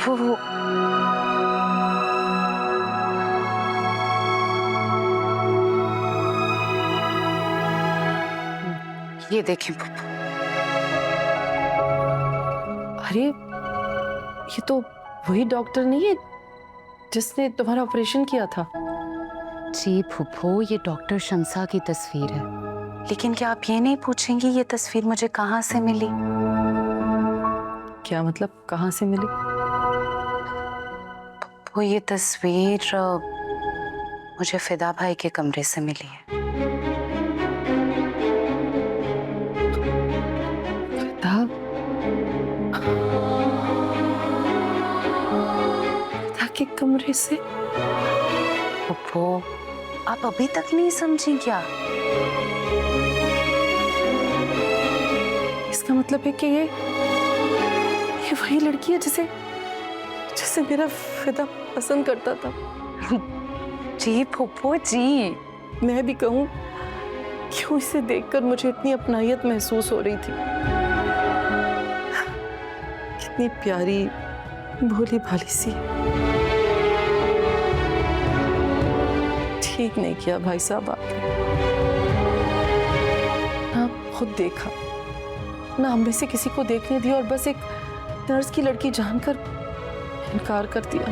फुप्पू, ये देखें फुप्पू। अरे ये तो वही डॉक्टर नहीं है जिसने तुम्हारा ऑपरेशन किया था? जी फुप्पू, ये डॉक्टर शमसा की तस्वीर है। लेकिन क्या आप ये नहीं पूछेंगी ये तस्वीर मुझे कहाँ से मिली? क्या मतलब कहाँ से मिली? वो ये तस्वीर मुझे फिदा भाई के कमरे से मिली है। फिदा? फिदा के कमरे से? फुप्पू, आप अभी तक नहीं समझी क्या? इसका मतलब है कि ये वही लड़की है जिसे जिसे मेरा फिदा पसंद करता था। जी फुप्पू जी। मैं भी कहूँ क्यों इसे देखकर मुझे इतनी अपनाहियत महसूस हो रही थी। कितनी प्यारी भोली भाली सी। ठीक नहीं किया भाई साहब आपने। ना खुद देखा, ना हम में से किसी को देखने दिया और बस एक नर्स की लड़की जानकर इनकार कर दिया।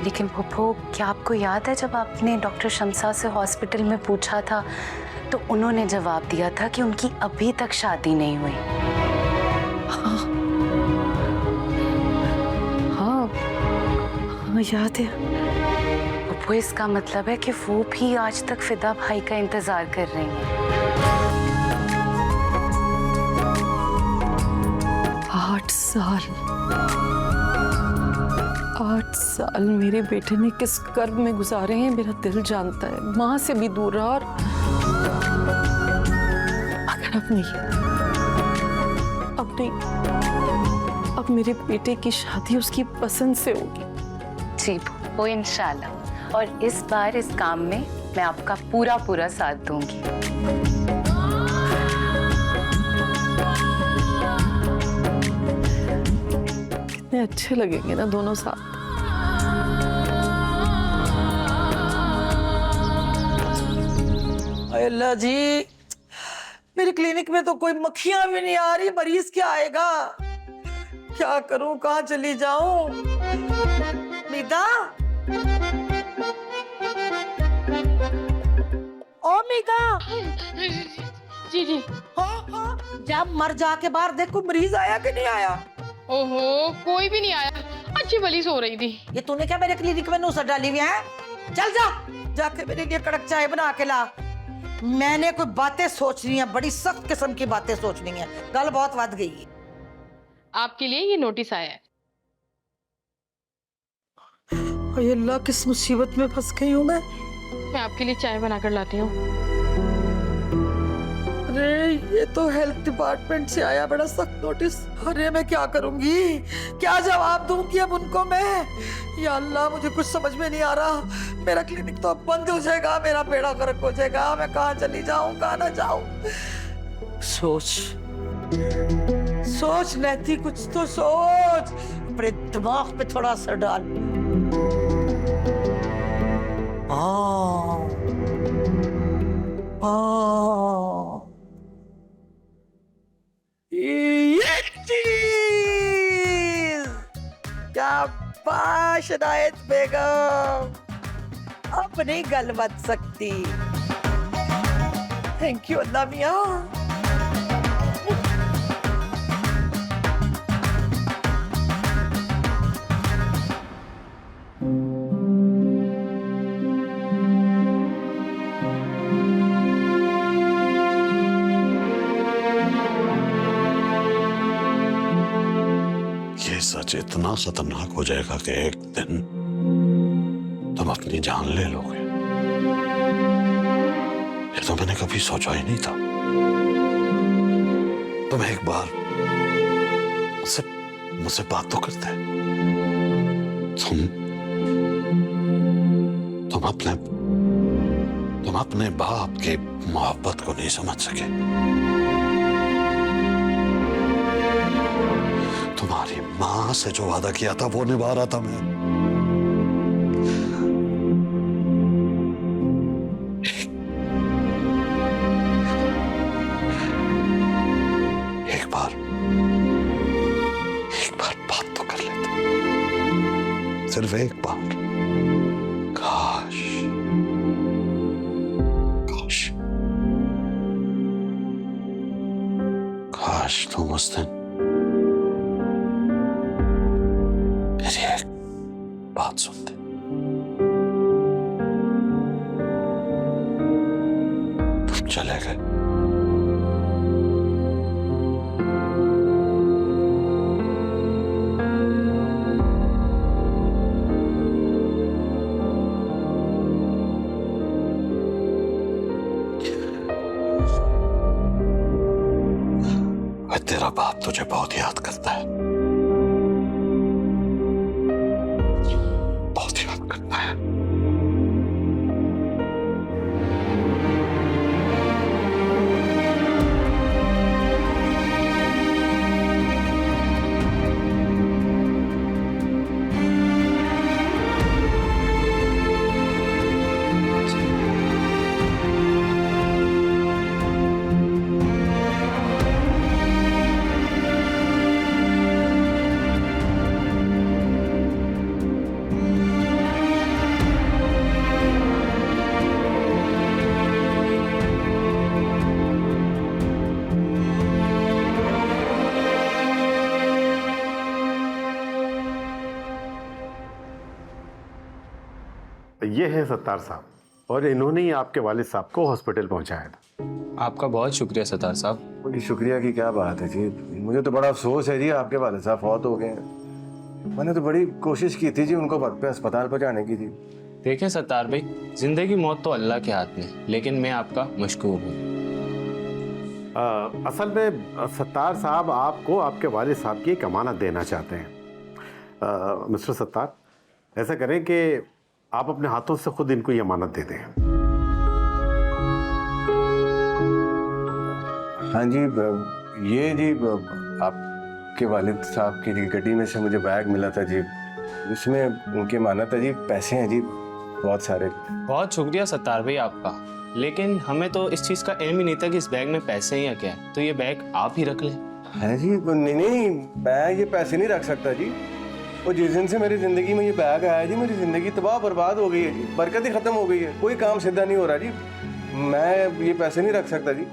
लेकिन फुप्पू, क्या आपको याद है जब आपने डॉक्टर शमसा से हॉस्पिटल में पूछा था तो उन्होंने जवाब दिया था कि उनकी अभी तक शादी नहीं हुई। हाँ, हाँ, हाँ याद है। फुप्पू, इसका मतलब है कि वो भी आज तक फिदा भाई का इंतजार कर रही हैं। 8 साल, 8 साल मेरे बेटे ने किस कर्ब में गुजारे हैं मेरा दिल जानता है। माँ से भी दूर रहा और अगर अब मेरे बेटे की शादी उसकी पसंद से होगी। जी फुप्पू, इंशाल्लाह। और इस बार इस काम में मैं आपका पूरा साथ दूंगी। कितने अच्छे लगेंगे ना दोनों साथ। अल्लाह जी, मेरे क्लिनिक में तो कोई मक्खियां भी नहीं आ रही। मरीज क्या आएगा? क्या करूं, कहाँ चली जाऊं? मीता, ओ मीता। जी जी। हाँ हाँ, जब मर जाके बाहर देख कोई मरीज आया कि नहीं आया। ओहो, कोई भी नहीं आया। अच्छी भली सो रही थी। ये तूने क्या मेरे क्लिनिक में नूसर डाली हुई है? चल जा, जाके मेरे लिए कड़क चाय बना के ला। मैंने कोई बातें सोचनी है, बड़ी सख्त किस्म की बातें सोचनी है। गल बहुत बढ़ गई है। आपके लिए ये नोटिस आया है। अल्लाह, किस मुसीबत में फंस गई हूँ मैं आपके लिए चाय बनाकर लाती हूँ। अरे ये तो हेल्थ डिपार्टमेंट से आया बड़ा सख्त नोटिस। अरे मैं क्या करूंगी, क्या जवाब दूंगी अब उनको मैं? या अल्लाह, मुझे कुछ समझ में नहीं आ रहा। मेरा क्लिनिक तो अब बंद हो जाएगा, मेरा बेड़ा गर्क हो जाएगा। मैं कहाँ चली जाऊं, कहाँ ना जाऊं? सोच नैती, कुछ तो सोच। अपने दिमाग पे थोड़ा असर डाल। ये चीज क्या बाश हिदायत बेगम, अब नहीं गल बच सकती। थैंक यू अल्लाह मियां। सच इतना खतरनाक हो जाएगा कि एक दिन तुम अपनी जान ले लोगे। ये तो मैंने कभी सोचा ही नहीं था। तुम एक बार मुझसे बात तो करते। तुम अपने बाप की मोहब्बत को नहीं समझ सके। तुम तुम्हारी माँ से जो वादा किया था वो निभा रहा था मैं। एक बार बात तो कर लेते, सिर्फ एक बार। काश काश काश तुम उस दिन मेरी एक बात सुनते। तुम चले गए, तेरा बाप तुझे बहुत याद करता है, बहुत याद करता है। ये है सत्तार साहब, और इन्होंने ही आपके वालिद साहब को हॉस्पिटल पहुंचाया था। आपका बहुत शुक्रिया सत्तार साहब। बड़ी शुक्रिया की क्या बात है जी, मुझे तो बड़ा अफसोस है जी आपके वालिद साहब फौत हो गए हैं। मैंने तो बड़ी कोशिश की थी जी उनको वक्त पे अस्पताल पहुंचाने की जी। देखें सत्तार भाई, जिंदगी मौत तो अल्लाह के हाथ में, लेकिन मैं आपका मशकूर हूँ। असल में सत्तार साहब आपको आपके वालिद साहब की एक अमानत देना चाहते हैं। मिस्टर सत्तार, ऐसा करें कि आप अपने हाथों से खुद इनको ये अमानत दे दें। हाँ जी, ये जी आपके वालिद साहब की गड्डी में से मुझे बैग मिला था जी, इसमें उनकी अमानत है जी, पैसे हैं जी बहुत सारे। बहुत शुक्रिया सत्तार भाई आपका, लेकिन हमें तो इस चीज़ का इल्म ही नहीं था कि इस बैग में पैसे हैं या क्या है, तो ये बैग आप ही रख लें। है जी, नहीं मैं ये पैसे नहीं रख सकता जी। वो जिस दिन से मेरी ज़िंदगी में ये बैग आया जी, मेरी ज़िंदगी तबाह बर्बाद हो गई है जी, बरकत ही ख़त्म हो गई है, कोई काम सीधा नहीं हो रहा जी। मैं ये पैसे नहीं रख सकता जी।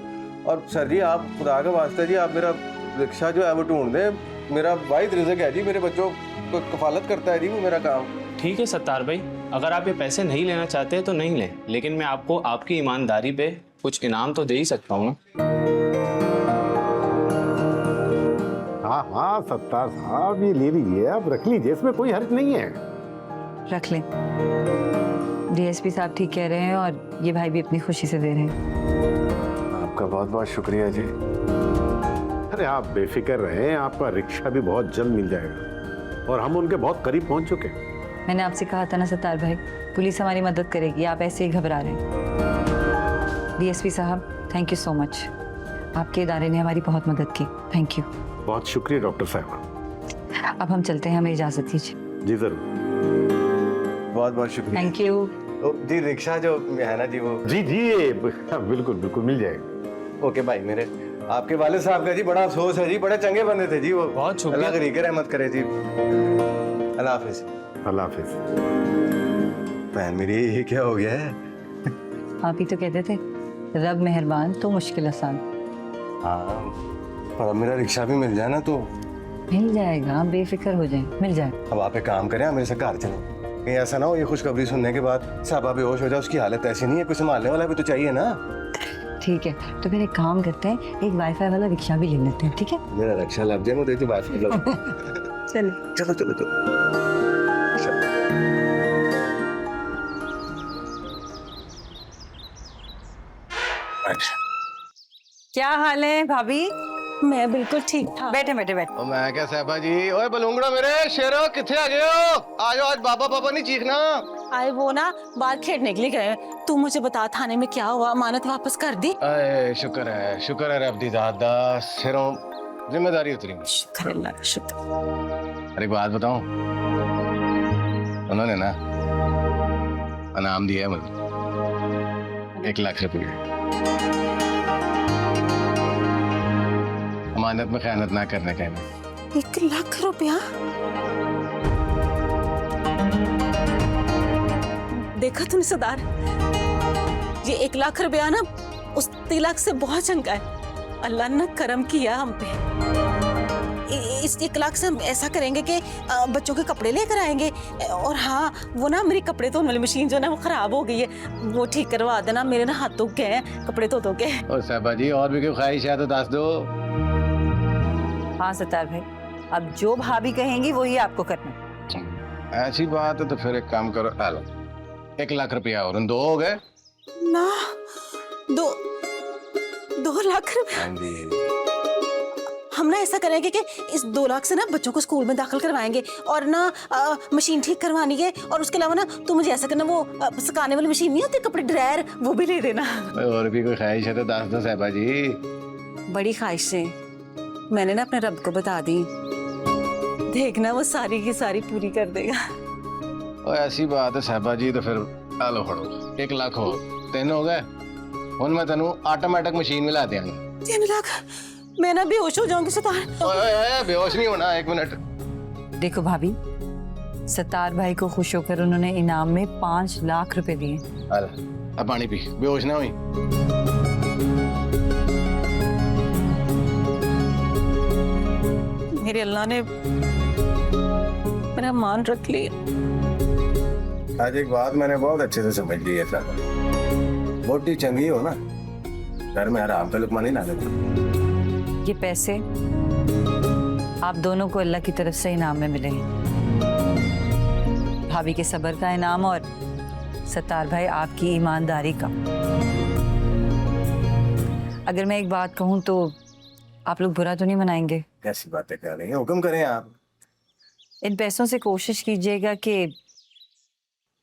और सर जी, आप खुदा का वास्ता जी, आप मेरा रिक्शा जो है वो ढूंढ दें, मेरा वाहिद रिज़्क है जी, मेरे बच्चों को कफालत करता है जी वो मेरा काम। ठीक है सत्तार भाई, अगर आप ये पैसे नहीं लेना चाहते तो नहीं लें, लेकिन मैं आपको आपकी ईमानदारी पे कुछ इनाम तो दे ही सकता हूँ ना। हाँ सत्तार साहब, ये ले लीजिए, आप रख लीजिए, इसमें कोई हर्ज नहीं है। रख लें, डीएसपी साहब ठीक कह रहे हैं और ये भाई भी अपनी खुशी से दे रहे हैं। आपका बहुत बहुत शुक्रिया जी। अरे आप बेफिक्र रहें, आपका रिक्शा भी बहुत जल्द मिल जाएगा और हम उनके बहुत करीब पहुंच चुके हैं। मैंने आपसे कहा था ना सत्तार भाई, पुलिस हमारी मदद करेगी, आप ऐसे ही घबरा रहे हैं। डीएसपी साहब, थैंक यू सो मच, आपके इदारे ने हमारी बहुत मदद की, थैंक यू। बहुत शुक्रिया डॉक्टर साहब। अब हम चलते हैं, हमें इजाजत दीजिए। जी जरूर। बहुत बहुत शुक्रिया। Thank you. जी रिक्शा जो है ना जी वो, जी बिल्कुल बिल्कुल मिल जाएगा। ओके भाई, मेरे आपके वालिद साहब का जी बड़ा अफसोस है जी, बड़े चंगे बंदे थे जी वो। बहुत शुक्रिया। अल्लाह करीके रहमत करे जी। अल्लाह हाफिज। अल्लाह हाफिज। बहन मेरी, ये क्या हो गया है? आप ही तो कहते थे रब मेहरबान तो मुश्किल आसान। हाँ, पर अब मेरा रिक्शा भी मिल जाए ना तो। मिल जाएगा, आप बेफिक्र हो जाए, मिल जाएगा। अब आप एक काम करें, आप मेरे से घर चलें, कहीं ऐसा ना हो ये खुशखबरी सुनने के बाद साहबा बेहोश हो जाए, उसकी हालत ऐसी नहीं है, कोई संभालने वाला भी तो चाहिए ना। ठीक है, तो फिर एक काम करते हैं, एक वाईफाई वाला रिक्शा भी ले लेते हैं, ठीक है? मेरा रिक्शा लग जाए, मुझे तो बात मतलब। चलो चलो चलो चलो। क्या हाल है भाभी? मैं बिल्कुल ठीक ठाक। बैठे बैठे बैठे। मैं क्या साहबा जी, ओए बलूंगड़ा मेरे शेरो किथे आ गए हो? आज आज बाबा पापा नहीं चीखना। आए वो ना बाहर खेलने के लिए गए। तू मुझे बता थाने में क्या हुआ, अमानत वापस कर दी? अरे शुक्र है रब दी दात दा, सिरों जिम्मेदारी उतरेंगी। शुक्र अल्लाह का शुक्र। अरे एक बात बताऊं, उन्होंने ना इनाम दिया है मुझे 1 लाख रुपए। अमानत में खयानत ना करने का इनाम। 1 लाख रुपया? देखा तूने सरदार, ये 1 लाख रुपया ना उस तिलक से बहुत चंगा है। अल्लाह ने करम किया हम पे। इस 1 लाख से हम ऐसा करेंगे कि बच्चों के कपड़े लेकर आएंगे। और हाँ, वो ना मेरी कपड़े धोने वाली मशीन जो ना वो खराब हो गई है, वो ठीक करवा देना। मेरे ना हाथ धो गए हैं कपड़े धो के। और साहबा जी और भी कोई ख्वाहिश है तो दस दो। हाँ सत्तार भाई, अब जो भाभी कहेंगी वही आपको करना। ऐसी बात है तो फिर एक काम करो, आ लो 1 लाख रुपया और 2 हो गए ना। 2 लाख रुपया? हाँ जी। हम ना ऐसा करेंगे कि इस 2 लाख से ना बच्चों को स्कूल में दाखिल करवाएंगे और ना मशीन ठीक करवानी है। और उसके अलावा ना तू मुझे ऐसा करना, वो सुखाने वाली मशीन नहीं होती कपड़े ड्रायर, वो भी ले देना। और भी कोई ख्वाहिश है तो दस दो साहबा जी। बड़ी ख्वाहिश है, मैंने ना अपने रब को बता दी, देखना वो सारी की सारी पूरी कर देगा। और ऐसी बात है साहबा जी तो फिर आ लो फड़ो 1 लाख हो 3 हो गए। हुन मैं तेनू ऑटोमेटिक मशीन मिला देंगे। 3 लाख? मैं ना बेहोश हो जाऊंगी सतार। ओए बेहोश नहीं होना, 1 मिनट। देखो भाभी, सत्तार भाई को खुश होकर उन्होंने इनाम में 5 लाख रुपए दिए। अब पानी पी, बेहोश ना हुई। मेरे अल्लाह ने मेरा मान रख लिया। आज एक बात मैंने बहुत अच्छे से समझ ली है साहब, मोटी चंगी हो ना घर में आराम का लुकमा नहीं ना लगता। ये पैसे आप दोनों को अल्लाह की तरफ से इनाम में मिले हैं। भाभी के सब्र का इनाम और सत्तार भाई आपकी ईमानदारी का। अगर मैं एक बात कहूँ तो आप लोग बुरा तो नहीं मनाएंगे? कैसी बातें कर रही हैं, हुक्म करें आप। इन पैसों से कोशिश कीजिएगा कि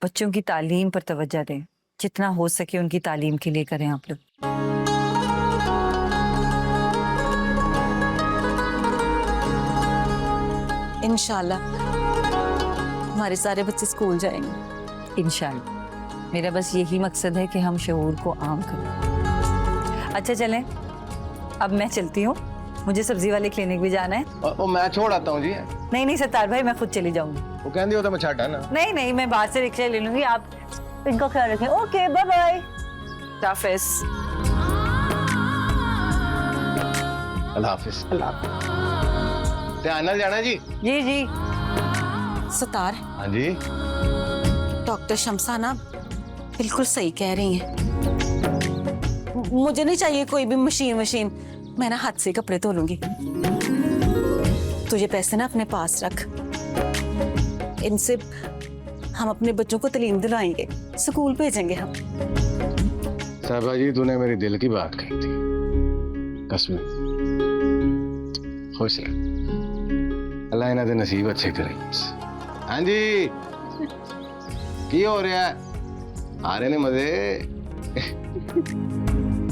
बच्चों की तालीम पर तवज्जो दें, जितना हो सके उनकी तालीम के लिए करें आप लोग। इंशाल्लाह हमारे सारे बच्चे स्कूल जाएंगे। इंशाल्लाह। मेरा बस यही मकसद है कि हम शऊर को आम करें। अच्छा चलें, अब मैं चलती हूँ, मुझे सब्जी वाले क्लिनिक भी जाना है। और मैं छोड़ आता हूँ जी। नहीं सत्तार भाई, मैं खुद चली जाऊंगी। वो कहती हो तो मैं छाटा ना। नहीं, मैं बाहर से रिक्शा ले लूंगी, आप इनका ख्याल रखें। Okay bye bye. हाफिज। अल्लाह हाफिज। ध्यान नाल जाना जी। जी। सतार, हाँ जी। डॉक्टर शमसा ना बिल्कुल सही कह रही हैं। मुझे नहीं चाहिए कोई भी मशीन। मैं ना हाथ से कपड़े धो लूंगी। तुझे पैसे ना अपने पास रख, इनसे हम अपने बच्चों को तालीम दिलाएंगे, स्कूल भेजेंगे हम। साहबा जी तूने मेरी दिल की बात कही थी, कसम। खुश रह, अल्लाह इन्हां दे नसीब अच्छे करे। हाँ जी, की हो रहा है? आ रहे ने मजे?